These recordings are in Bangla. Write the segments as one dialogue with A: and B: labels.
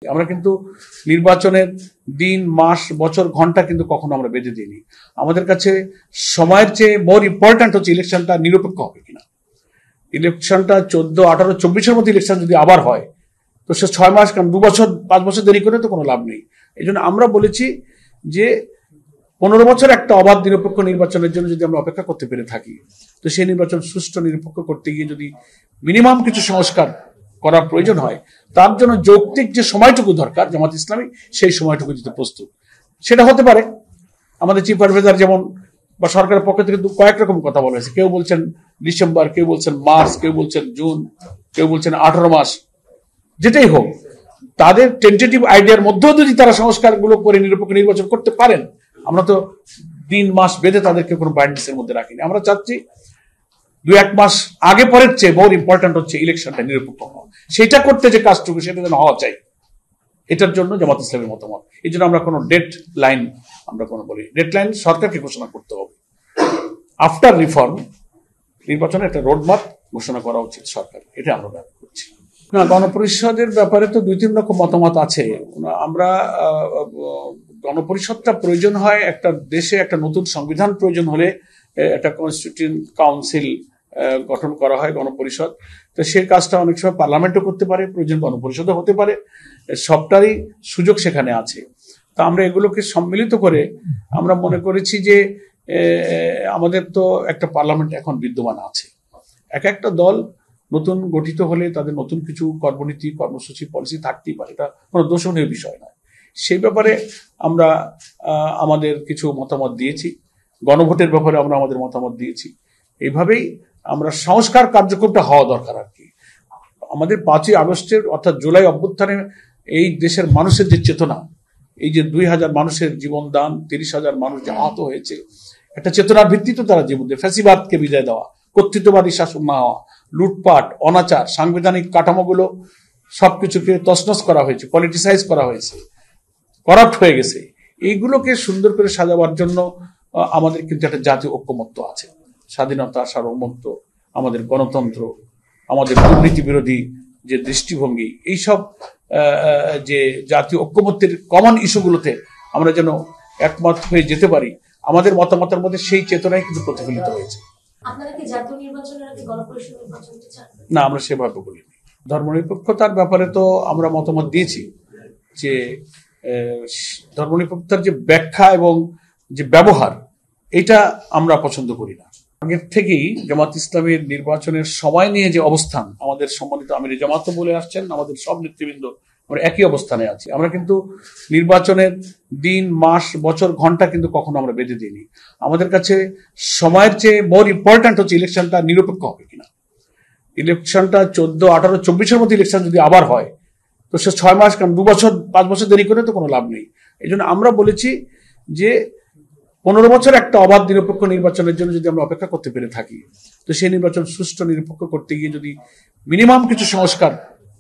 A: আমরা কিন্তু নির্বাচনের দিন, মাস, বছর, ঘন্টা কিন্তু কখনো আমরা বেঁধে দিইনি। আমাদের কাছে সময়ের চেয়ে মোর ইম্পর্ট্যান্ট হচ্ছে ইলেকশনটা নিরপেক্ষ হবে কিনা। ইলেকশনটা 14, 18, 24-এর মধ্যে ইলেকশন যদি আবার হয় তো সে 6 মাস, কারণ 2 বছর 5 বছর দেরি করে তো কোনো লাভ নেই। এই জন্য আমরা বলেছি যে 15 বছর একটা অবাধ নিরপেক্ষ নির্বাচনের জন্য যদি আমরা অপেক্ষা করতে পেরে থাকি তো সেই নির্বাচন সুষ্ঠু নিরপেক্ষ করতে গিয়ে যদি মিনিমাম কিছু সংস্কার করার প্রয়োজন হয়, তার জন্য যৌক্তিক যে সময়টুকু দরকার জামাত ইসলামী সেই সময়টুকু দিতে প্রস্তুত। সেটা হতে পারে আমাদের চিফ অ্যাডভাইজার যেমন বা সরকারের পক্ষ থেকে কয়েক রকম কথা বলা হয়েছে। কেউ বলছেন ডিসেম্বর, কেউ বলছেন মার্চ, কেউ বলছেন জুন, কেউ বলছেন 18 মাস। যেটাই হোক, তাদের টেন্টেটিভ আইডিয়ার মধ্যেও যদি তারা সংস্কারগুলো করে নিরপেক্ষ নির্বাচন করতে পারেন, আমরা তো দিন মাস বেঁধে তাদেরকে কোনো বাইন্ডিংসের মধ্যে রাখিনি। আমরা চাচ্ছি 2-1 মাস আগে পরের চেয়ে বহু ইম্পর্ট্যান্ট হচ্ছে ইলেকশনটা নিরপেক্ষ হওয়া। সেটা করতে যে কাজটুকু সেটা যেন হওয়া চাই, এটার জন্য জামাত ইসলামের মতামত। এই জন্য আমরা কোনো ডেট লাইন আমরা কোনো বলি, ডেট লাইন সরকারকে ঘোষণা করতে হবে। আফটার রিফর্ম নির্বাচনের একটা রোডম্যাপ ঘোষণা করা উচিত সরকার, এটা আমরা দাবি করছি। না, গণপরিষদের ব্যাপারে তো 2-3 রকম মতামত আছে। আমরা গণপরিষদটা প্রয়োজন হয় একটা দেশে, একটা নতুন সংবিধান প্রয়োজন হলে একটা কনস্টিটিউয়েন্ট কাউন্সিল গঠন করা হয়, গণপরিষদ। তো সেই কাজটা অনেক সময় পার্লামেন্টও করতে পারে, প্রয়োজন গণপরিষদও হতে পারে, সবটারই সুযোগ সেখানে আছে। তা আমরা এগুলোকে সম্মিলিত করে আমরা মনে করেছি যে আমাদের তো একটা পার্লামেন্ট এখন বিদ্যমান আছে। একটা দল নতুন গঠিত হলে তাদের নতুন কিছু কর্মনীতি, কর্মসূচি, পলিসি থাকতেই পারে, এটা কোনো দোষণীয় বিষয় নয়। সেই ব্যাপারে আমরা আমাদের কিছু মতামত দিয়েছি, গণভোটের ব্যাপারে আমরা আমাদের মতামত দিয়েছি। এইভাবেই আমরা সংস্কার কার্যক্রমটা হওয়া দরকার আর কি। আমাদের 5ই আগস্টের অর্থাৎ জুলাই অভ্যুত্থানে এই দেশের মানুষের যে চেতনা, এই যে 2000 মানুষের জীবন দান, 30,000 মানুষ যে আহত হয়েছে, একটা চেতনার ভিত্তিতে তারা জীবন দিয়ে ফ্যাসিবাদকে বিদায় দেওয়া, কর্তৃত্ববাদী শাসন না হওয়া, লুটপাট, অনাচার, সাংবিধানিক কাঠামোগুলো সবকিছুকে তছনছ করা হয়েছে, পলিটিসাইজ করা হয়েছে, করাপ্ট হয়ে গেছে। এইগুলোকে সুন্দর করে সাজাবার জন্য আমাদের কিন্তু একটা জাতীয় ঐক্যমত্য আছে। স্বাধীনতা, সার্বভৌমত্ব, আমাদের গণতন্ত্র, আমাদের দুর্নীতি বিরোধী যে দৃষ্টিভঙ্গি, এইসব যে জাতীয় ঐক্যমত্যের কমন ইস্যুগুলোতে আমরা যেন একমত হয়ে যেতে পারি, আমাদের মতামতের মধ্যে সেই চেতনাই কিন্তু প্রতিফলিত হয়েছে। না, আমরা সেভাবে বলিনি। ধর্মনিরপেক্ষতার ব্যাপারে তো আমরা মতামত দিয়েছি যে ধর্মনিরপেক্ষতার যে ব্যাখ্যা এবং যে ব্যবহার, এটা আমরা পছন্দ করি না। আগের থেকেই জামাত ইসলামের নির্বাচনের সময় নিয়ে যে অবস্থান, আমাদের সম্মানিত আমির জামাতও বলে আসছেন, আমাদের সব নেতৃবৃন্দ আমরা একই অবস্থানে আছি। আমরা কিন্তু নির্বাচনের দিন, মাস, বছর, ঘন্টা কিন্তু কখনো আমরা বেঁধে দিইনি। আমাদের কাছে সময়ের চেয়ে মোর ইম্পর্ট্যান্ট হচ্ছে ইলেকশনটা নিরপেক্ষ হবে কিনা। ইলেকশনটা 14, 18, 24-এর মধ্যে ইলেকশন যদি আবার হয় তো সে 6 মাস, কারণ 2 বছর 5 বছর দেরি করে তো কোনো লাভ নেই। এই জন্য আমরা বলেছি যে 15 বছর একটা অবাধ নিরপেক্ষ নির্বাচনের জন্য যদি আমরা অপেক্ষা করতে পেরে থাকি তো সেই নির্বাচন সুষ্ঠু নিরপেক্ষ করতে গিয়ে যদি মিনিমাম কিছু সংস্কার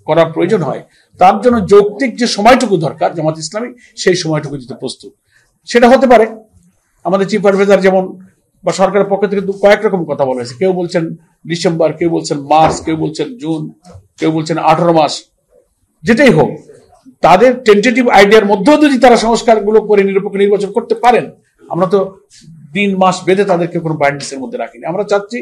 A: করার প্রয়োজন হয়, তার জন্য যৌক্তিক যে সময়টুকু দরকার জামাত ইসলামী সেই সময়টুকু দিতে প্রস্তুত। সেটা হতে পারে আমাদের চিফ অ্যাডভাইজার যেমন বা সরকারের পক্ষ থেকে কয়েক রকম কথা বলা হয়েছে। কেউ বলছেন ডিসেম্বর, কেউ বলছেন মার্চ, কেউ বলছেন জুন, কেউ বলছেন 18 মাস। যেটাই হোক, তাদের টেন্টেটিভ আইডিয়ার মধ্যেও যদি তারা সংস্কারগুলো করে নিরপেক্ষ নির্বাচন করতে পারেন, আমরা তো দিন মাস বেঁধে তাদেরকে কোনো বাইন্ডিংসের মধ্যে রাখিনি। আমরা চাচ্ছি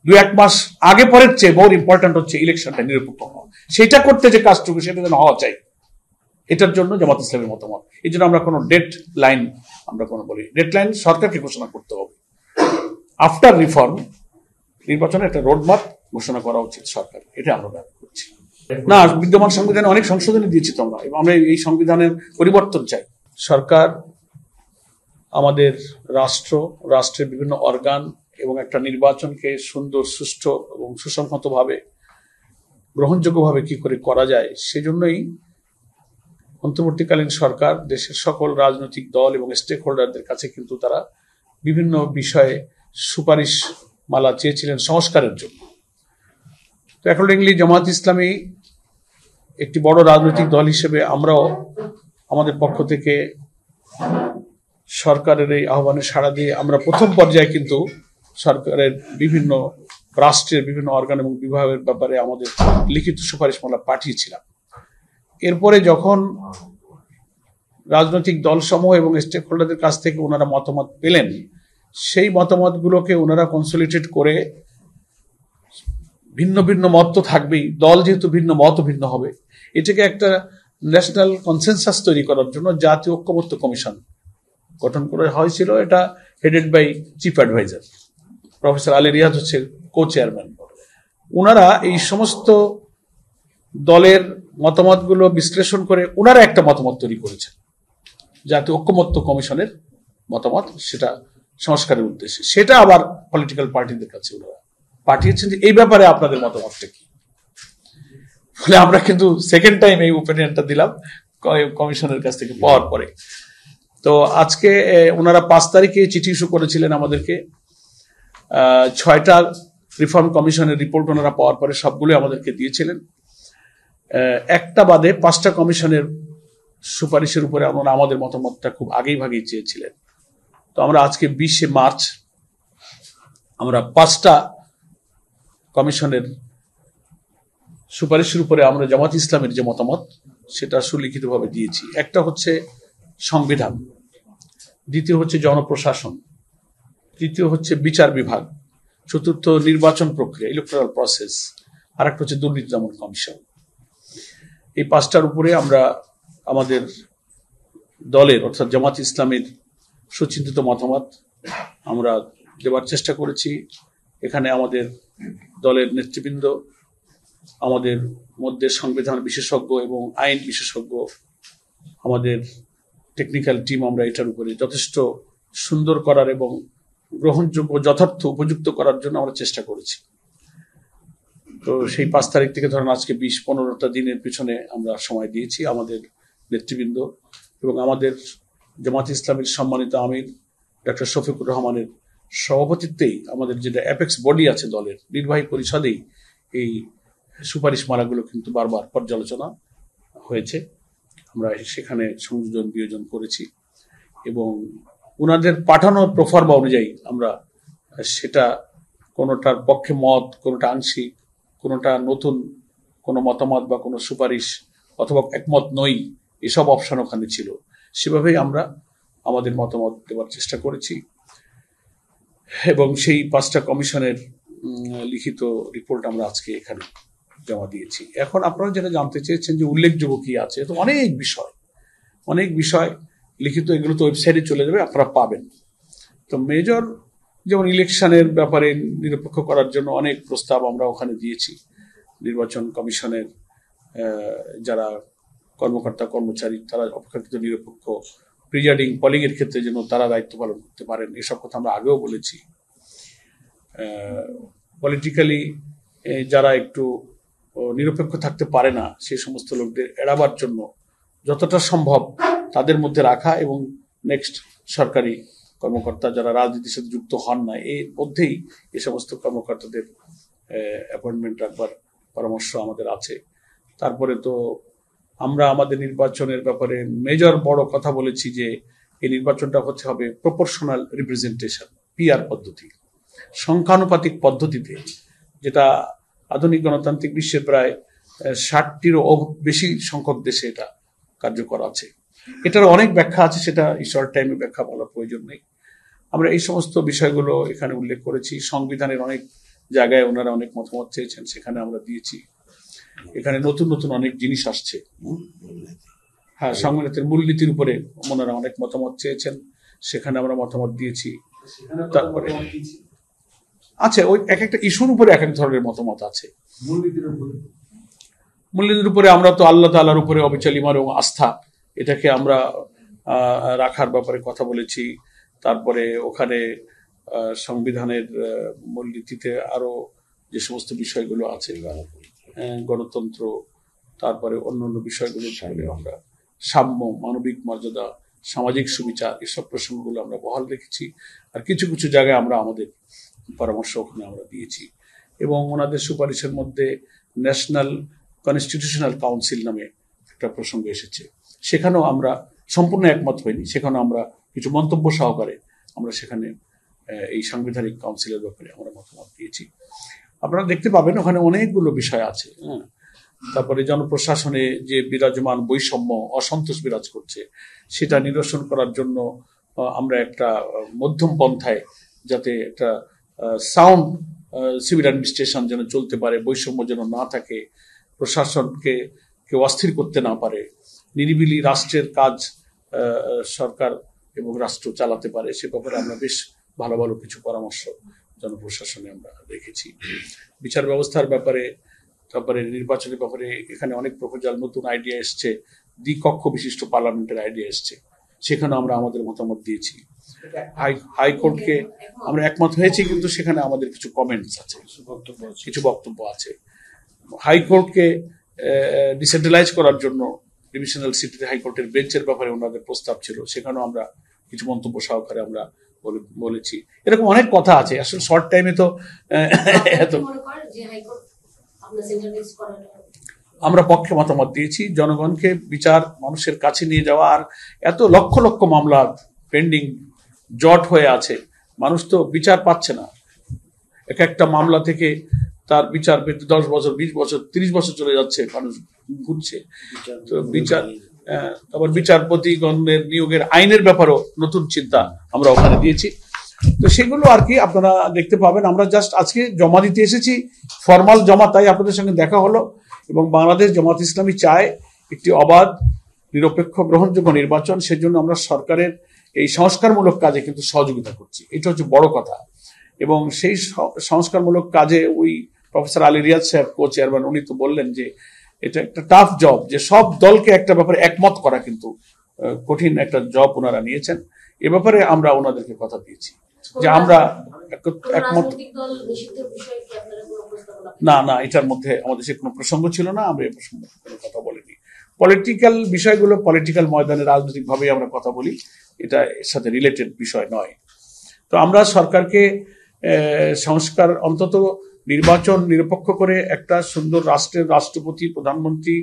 A: 2-1 মাস আগে পরের চেয়ে বহু ইম্পর্ট্যান্ট হচ্ছে ইলেকশনটা নিরপেক্ষ হওয়া। সেটা করতে যে কাজটুকু সেটা যেন হওয়া চাই, এটার জন্য জামাত ইসলামের মতামত। এই জন্য আমরা কোনো ডেট লাইন আমরা কোনো বলি, ডেট লাইন সরকারকে ঘোষণা করতে হবে। আফটার রিফর্ম নির্বাচনের একটা রোডম্যাপ ঘোষণা করা উচিত সরকার, এটা আমরা দাবি করছি। না, বিদ্যমান সংবিধানে অনেক সংশোধনী দিয়েছি তো আমরা, এবং আমরা এই সংবিধানের পরিবর্তন চাই। সরকার আমাদের রাষ্ট্রের বিভিন্ন অর্গান এবং একটা নির্বাচনকে সুন্দর, সুষ্ঠু এবং সুসংহতভাবে, গ্রহণযোগ্যভাবে কি করে করা যায়, সেজন্যই অন্তর্বর্তীকালীন সরকার দেশের সকল রাজনৈতিক দল এবং স্টেক হোল্ডারদের কাছে কিন্তু তারা বিভিন্ন বিষয়ে সুপারিশ মালা চেয়েছিলেন সংস্কারের জন্য। তো অ্যাকর্ডিংলি জামাত ইসলামী একটি বড় রাজনৈতিক দল হিসেবে আমরাও আমাদের পক্ষ থেকে সরকারের এই আহ্বানে সাড়া দিয়ে আমরা প্রথম পর্যায়ে কিন্তু সরকারের বিভিন্ন রাষ্ট্রের বিভিন্ন অর্গান এবং বিভাগের ব্যাপারে আমাদের লিখিত সুপারিশমালা পাঠিয়েছিলাম। এরপরে যখন রাজনৈতিক দলসমূহ এবং স্টেক হোল্ডারদের কাছ থেকে ওনারা মতামত পেলেন, সেই মতামতগুলোকে ওনারা কনসলিডেট করে, ভিন্ন ভিন্ন মত তো থাকবেই, দল যেহেতু ভিন্ন, মত ভিন্ন হবে, এটাকে একটা ন্যাশনাল কনসেনসাস তৈরি করার জন্য জাতীয় ঐক্যমত্য কমিশন গঠন করা হয়েছিল। এটা headed by chief adviser professor Ali Riaz হচ্ছে কো চেয়ারম্যান। ওনারা এই সমস্ত দলের মতামতগুলো বিশ্লেষণ করে ওনারা একটা মতামত তৈরি করেছেন, জাতীয় ঐক্যমত্য কমিশনের মতামত, সেটা সংস্কারের উদ্দেশ্যে। সেটা আবার পলিটিক্যাল পার্টিদের কাছে ওনারা পাঠিয়েছেন যে এই ব্যাপারে আপনাদের মতামতটা কি। ফলে আমরা কিন্তু সেকেন্ড টাইম এই ওপিনিয়নটা দিলাম কমিশনের কাছ থেকে পাওয়ার পরে। তো আজকে ওনারা 5 তারিখে চিঠি ইস্যু করেছিলেন আমাদেরকে। 6টা রিফর্ম কমিশনের রিপোর্ট ওনারা পাওয়ার পরে সবগুলো আমাদেরকে দিয়েছিলেন। একটা বাদে 5টা কমিশনের সুপারিশের উপরে ওনারা আমাদের মতামতটা খুব আগেই ভাগেই চেয়েছিলেন। তো আমরা আজকে 20শে মার্চ আমরা 5টা কমিশনের সুপারিশের উপরে আমরা জামাত ইসলামের যে মতামত সেটা সুলিখিতভাবে দিয়েছি। একটা হচ্ছে সংবিধান, দ্বিতীয় হচ্ছে জনপ্রশাসন, তৃতীয় হচ্ছে বিচার বিভাগ, চতুর্থ নির্বাচন প্রক্রিয়া, ইলেকট্রাল প্রসেস, আর একটা হচ্ছে দুর্নীতি দমন কমিশন। এই 5টার উপরে আমরা আমাদের দলের অর্থাৎ জামাত ইসলামের সুচিন্তিত মতামত আমরা দেওয়ার চেষ্টা করেছি। এখানে আমাদের দলের নেতৃবৃন্দ, আমাদের মধ্যে সংবিধান বিশেষজ্ঞ এবং আইন বিশেষজ্ঞ, আমাদের টেকনিক্যাল টিম, আমরা এটার উপরে যথেষ্ট সুন্দর করার এবং গ্রহণযোগ্য, যথার্থ, উপযুক্ত করার জন্য আমরা চেষ্টা করেছি। তো সেই 5 তারিখ থেকে ধরেন আজকে 20-15টা দিনের পিছনে আমরা সময় দিয়েছি আমাদের নেতৃবৃন্দ এবং আমাদের জামাত ইসলামের সম্মানিত আমির ডক্টর শফিকুর রহমানের সভাপতিত্বেই আমাদের যেটা অ্যাপেক্স বডি আছে দলের নির্বাহী পরিষদেই এই সুপারিশ মালাগুলো কিন্তু বারবার পর্যালোচনা হয়েছে। আমরা সেখানে সংযোজন বিয়োজন করেছি এবং ওনাদের পাঠানো প্রফর্মা অনুযায়ী আমরা সেটা কোনোটার পক্ষে মত, কোনোটা আংশিক, কোনোটা নতুন কোনো মতামত বা কোনো সুপারিশ অথবা একমত নই, এসব অপশন ওখানে ছিল। সেভাবেই আমরা আমাদের মতামত দেওয়ার চেষ্টা করেছি এবং সেই 5টা কমিশনের লিখিত রিপোর্ট আমরা আজকে এখানে জমা দিয়েছি। এখন আপনারা যেটা জানতে চেয়েছেন যে উল্লেখযোগ্য কি আছে, তো অনেক বিষয় লিখিত, এগুলো তো ওয়েবসাইটে চলে যাবে, আপনারা পাবেন। তো মেজর যেমন ইলেকশনের ব্যাপারে নিরপেক্ষ করার জন্য অনেক প্রস্তাব আমরা ওখানে দিয়েছি। নির্বাচন কমিশনের যারা কর্মকর্তা কর্মচারী তারা অপেক্ষাকৃত নিরপেক্ষ, প্রিজাইডিং, পলিং এর ক্ষেত্রে যেন তারা দায়িত্ব পালন করতে পারেন, এসব কথা আমরা আগেও বলেছি। পলিটিক্যালি যারা একটু নিরপেক্ষ থাকতে পারে না সেই সমস্ত লোকদের এড়াবার জন্য যতটা সম্ভব তাদের মধ্যে রাখা এবং নেক্সট সরকারি কর্মকর্তা যারা রাজনীতির সাথে যুক্ত হন না এর মধ্যেই এই সমস্ত কর্মকর্তাদের অ্যাপয়েন্টমেন্ট রাখবার পরামর্শ আমাদের আছে। তারপরে তো আমরা আমাদের নির্বাচনের ব্যাপারে মেজর বড় কথা বলেছি যে এই নির্বাচনটা হতে হবে প্রপোর্শনাল রিপ্রেজেন্টেশন, পিআর পদ্ধতি, সংখ্যানুপাতিক পদ্ধতিতে, যেটা আধুনিক গণতান্ত্রিক বিশ্বের প্রায় 60টিরও বেশি সংখ্যক দেশে এটা কার্যকর আছে। এটার অনেক ব্যাখ্যা আছে, সেটা শর্ট টাইমে ব্যাখ্যা বলার প্রয়োজন নেই। আমরা এই সমস্ত বিষয়গুলো এখানে উল্লেখ করেছি। সংবিধানের অনেক জায়গায় ওনারা অনেক মতামত চেয়েছেন, সেখানে আমরা দিয়েছি। এখানে নতুন নতুন অনেক জিনিস আসছে। হ্যাঁ, সংবিধানের মূলনীতির উপরে ওনারা অনেক মতামত চেয়েছেন, সেখানে আমরা মতামত দিয়েছি। তারপরে আছে ওই এক একটা ইস্যুর উপরে এক এক ধরনের মতামত আছে। মূলনীতির উপরে আমরা তো আল্লাহ তাআলার উপরে অবিচল ঈমান এবং আস্থা, এটাকে আমরা রাখার ব্যাপারে কথা বলেছি। তারপরে ওখানে সংবিধানের মূলনীতিতে আরো যে সমস্ত বিষয়গুলো আছে, গণতন্ত্র, তারপরে অন্যান্য বিষয়গুলো, আমরা সাম্য, মানবিক মর্যাদা, সামাজিক সুবিচার, এসব প্রসঙ্গগুলো আমরা বহাল রেখেছি। আর কিছু কিছু জায়গায় আমরা আমাদের পরামর্শ ওখানে আমরা দিয়েছি এবং ওনাদের সুপারিশের মধ্যে ন্যাশনাল কনস্টিটিউশনাল কাউন্সিল নামে একটা প্রসঙ্গ এসেছে, সেখানেও আমরা সম্পূর্ণ একমত হইনি, সেখানে আমরা কিছু মন্তব্য সহকারে আমরা সেখানে এই সাংবিধানিক কাউন্সিলের ব্যাপারে আমরা মতামত দিয়েছি। আপনারা দেখতে পাবেন ওখানে অনেকগুলো বিষয় আছে। তারপরে জনপ্রশাসনে যে বিরাজমান বৈষম্য অসন্তোষ বিরাজ করছে সেটা নিরসন করার জন্য আমরা একটা মধ্যম পন্থায় যাতে একটা সাউন্ড সিভিল অ্যাডমিনিস্ট্রেশন যেন চলতে পারে, বৈষম্য যেন না থাকে, প্রশাসনকে কেউ অস্থির করতে না পারে, নিরিবিলি রাষ্ট্রের কাজ সরকার এবং রাষ্ট্র চালাতে পারে, সে ব্যাপারে আমরা বেশ ভালো ভালো কিছু পরামর্শ জনপ্রশাসনে আমরা রেখেছি। বিচার ব্যবস্থার ব্যাপারে, তারপরে নির্বাচনের ব্যাপারে এখানে অনেক প্রপোজাল, নতুন আইডিয়া এসছে, দ্বিকক্ষ বিশিষ্ট পার্লামেন্টের আইডিয়া এসছে, সেখানে আমরা আমাদের মতামত দিয়েছি। হাইকোর্টকে আমরা একমত হয়েছি, কিন্তু সেখানে আমাদের কিছু কমেন্টস আছে, কিছু বক্তব্য আছে। হাইকোর্টকে ডিসেন্ট্রালাইজ করার জন্য ডিভিশনাল সিটিতে হাইকোর্টের বেঞ্চের ব্যাপারে ওনাদের প্রস্তাব ছিল, সেখানেও আমরা কিছু মন্তব্য সহকারে আমরা বলেছি। এরকম অনেক কথা আছে, আসলে শর্ট টাইমে তো এত আমরা পক্ষে মতামত দিয়েছি। জনগণকে বিচার মানুষের কাছে নিয়ে যাওয়া, আর এত লক্ষ লক্ষ মামলা পেন্ডিং জট হয়ে আছে, মানুষ তো বিচার পাচ্ছে না। এক একটা মামলা থেকে তার বিচার পেতে 10 বছর, 20 বছর, 30 বছর চলে যাচ্ছে, মানুষ ঘুরছে। তো বিচার, তারপর বিচারপতিগণের নিয়োগের আইনের ব্যাপারেও নতুন চিন্তা আমরা ওখানে দিয়েছি। তো সেগুলো আর কি আপনারা দেখতে পাবেন। আমরা জাস্ট আজকে জমা দিতে এসেছি, ফরমাল জমা, তাই আপনাদের সঙ্গে দেখা হলো। এবং বাংলাদেশ জামাত ইসলামী চায় একটি অবাধ, নিরপেক্ষ, গ্রহণযোগ্য নির্বাচন। সেজন্য আমরা সরকারের এই সংস্কারমূলক কাজে কিন্তু সহযোগিতা করছি, এটা হচ্ছে বড় কথা। এবং সেই সংস্কারমূলক কাজে ওই প্রফেসর আলী রিয়াদ সাহেব, কো চেয়ারম্যান, উনি তো বললেন যে এটা একটা টাফ জব, যে সব দলকে একটা ব্যাপারে একমত করা কিন্তু কঠিন একটা জব ওনারা নিয়েছেন। এ ব্যাপারে আমরা ওনাদেরকে কথা দিয়েছি যে আমরা একমত। না না, এটার মধ্যে আমাদের সে কোনো প্রসঙ্গ ছিল না, আমরা এ প্রসঙ্গে কোনো কথা বলিনি। পলিটিক্যাল বিষয়গুলো পলিটিক্যাল ময়দানে রাজনৈতিকভাবেই আমরা কথা বলি, এটা এর সাথে রিলেটেড বিষয় নয়। তো আমরা সরকারকে সংস্কার, অন্তত নির্বাচন নিরপেক্ষ করে একটা সুন্দর রাষ্ট্রের রাষ্ট্রপতি, প্রধানমন্ত্রী,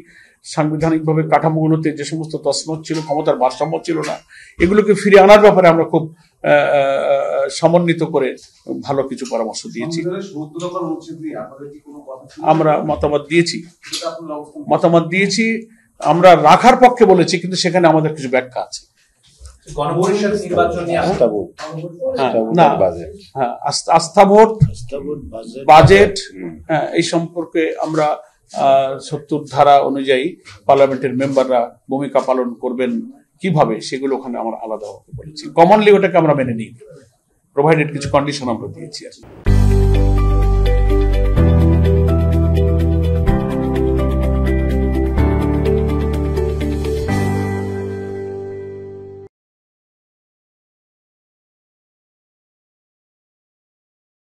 A: সাংবিধানিকভাবে কাঠামোগুলোতে যে সমস্ত তছনছ ছিল, ক্ষমতার ভারসাম্য ছিল না, এগুলোকে ফিরে আনার ব্যাপারে আমরা খুব সমন্বিত করে ভালো কিছু পরামর্শ দিয়েছি। আমরা মতামত দিয়েছি, আমরা রাখার পক্ষে বলেছি, কিন্তু সেখানে আমাদের কিছু ব্যাখ্যা আছে। আস্থা ভোট, বাজেট, এই সম্পর্কে আমরা 70 ধারা অনুযায়ী পার্লামেন্টের মেম্বাররা ভূমিকা পালন করবেন কিভাবে, সেগুলো ওখানে আমরা আলাদা বলেছি। কমনলি ওটাকে আমরা মেনে নিই, প্রোভাইডেড কিছু কন্ডিশন আমরা দিয়েছি আর কি।